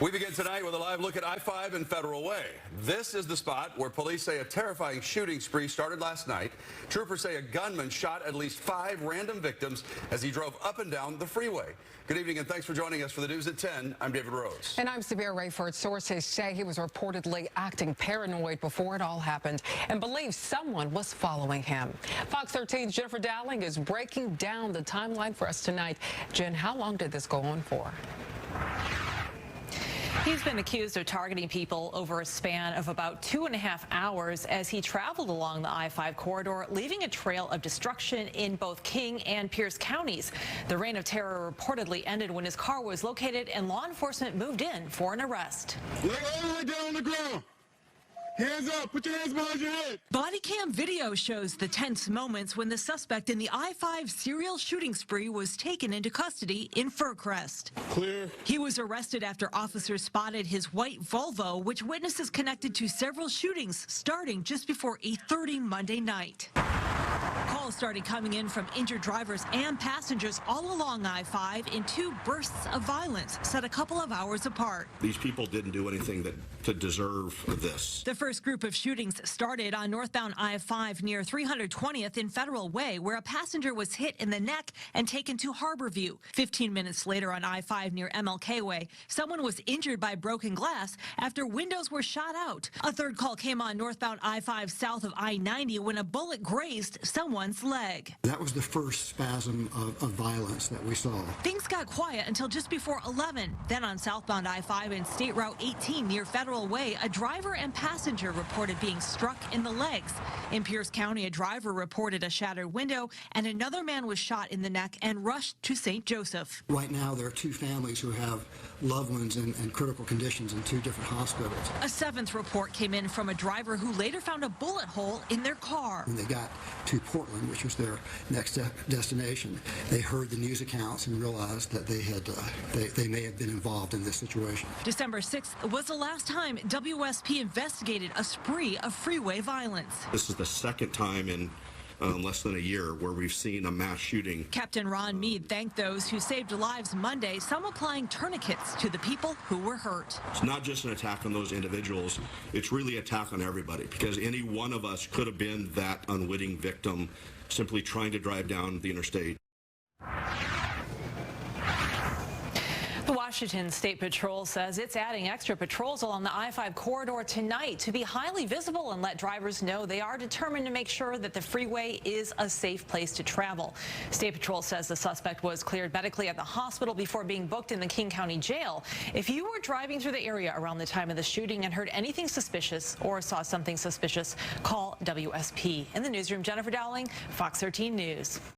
We begin tonight with a live look at I-5 and Federal Way. This is the spot where police say a terrifying shooting spree started last night. Troopers say a gunman shot at least 5 random victims as he drove up and down the freeway. Good evening and thanks for joining us for the news at 10. I'm David Rose. And I'm Sabir Rayford. Sources say he was reportedly acting paranoid before it all happened and believes someone was following him. Fox 13's Jennifer Dowling is breaking down the timeline for us tonight. Jen, how long did this go on for? He's been accused of targeting people over a span of about 2.5 hours as he traveled along the I-5 corridor, leaving a trail of destruction in both King and Pierce counties. The reign of terror reportedly ended when his car was located and law enforcement moved in for an arrest. Lay all the way down on the ground. Hands up, put your hands behind your head. Body cam video shows the tense moments when the suspect in the I-5 serial shooting spree was taken into custody in Fircrest. Clear. He was arrested after officers spotted his white Volvo, which witnesses connected to several shootings starting just before 8:30 Monday night. Calls started coming in from injured drivers and passengers all along I-5 in 2 bursts of violence set a couple of hours apart. These people didn't do anything to deserve this. The first group of shootings started on northbound I-5 near 320th in Federal Way, where a passenger was hit in the neck and taken to Harborview. 15 minutes later on I-5 near MLK Way, someone was injured by broken glass after windows were shot out. A third call came on northbound I-5 south of I-90 when a bullet grazed someone's leg. That was the first spasm of violence that we saw. Things got quiet until just before 11. Then on southbound I-5 and State Route 18 near Federal Way, a driver and passenger reported being struck in the legs. In Pierce County, a driver reported a shattered window, and another man was shot in the neck and rushed to St. Joseph. Right now, there are 2 families who have loved ones in critical conditions in 2 different hospitals. A 7th report came in from a driver who later found a bullet hole in their car. When they got to Portland, which was their next destination, they heard the news accounts and realized that they may have been involved in this situation. December 6th was the last time WSP investigated a spree of freeway violence. This is the second time in less than a year where we've seen a mass shooting. Captain Ron Mead thanked those who saved lives Monday, some applying tourniquets to the people who were hurt. It's not just an attack on those individuals, it's really an attack on everybody, because any one of us could have been that unwitting victim simply trying to drive down the interstate. The Washington State Patrol says it's adding extra patrols along the I-5 corridor tonight to be highly visible and let drivers know they are determined to make sure that the freeway is a safe place to travel. State Patrol says the suspect was cleared medically at the hospital before being booked in the King County Jail. If you were driving through the area around the time of the shooting and heard anything suspicious or saw something suspicious, call WSP. In the newsroom, Jennifer Dowling, Fox 13 News.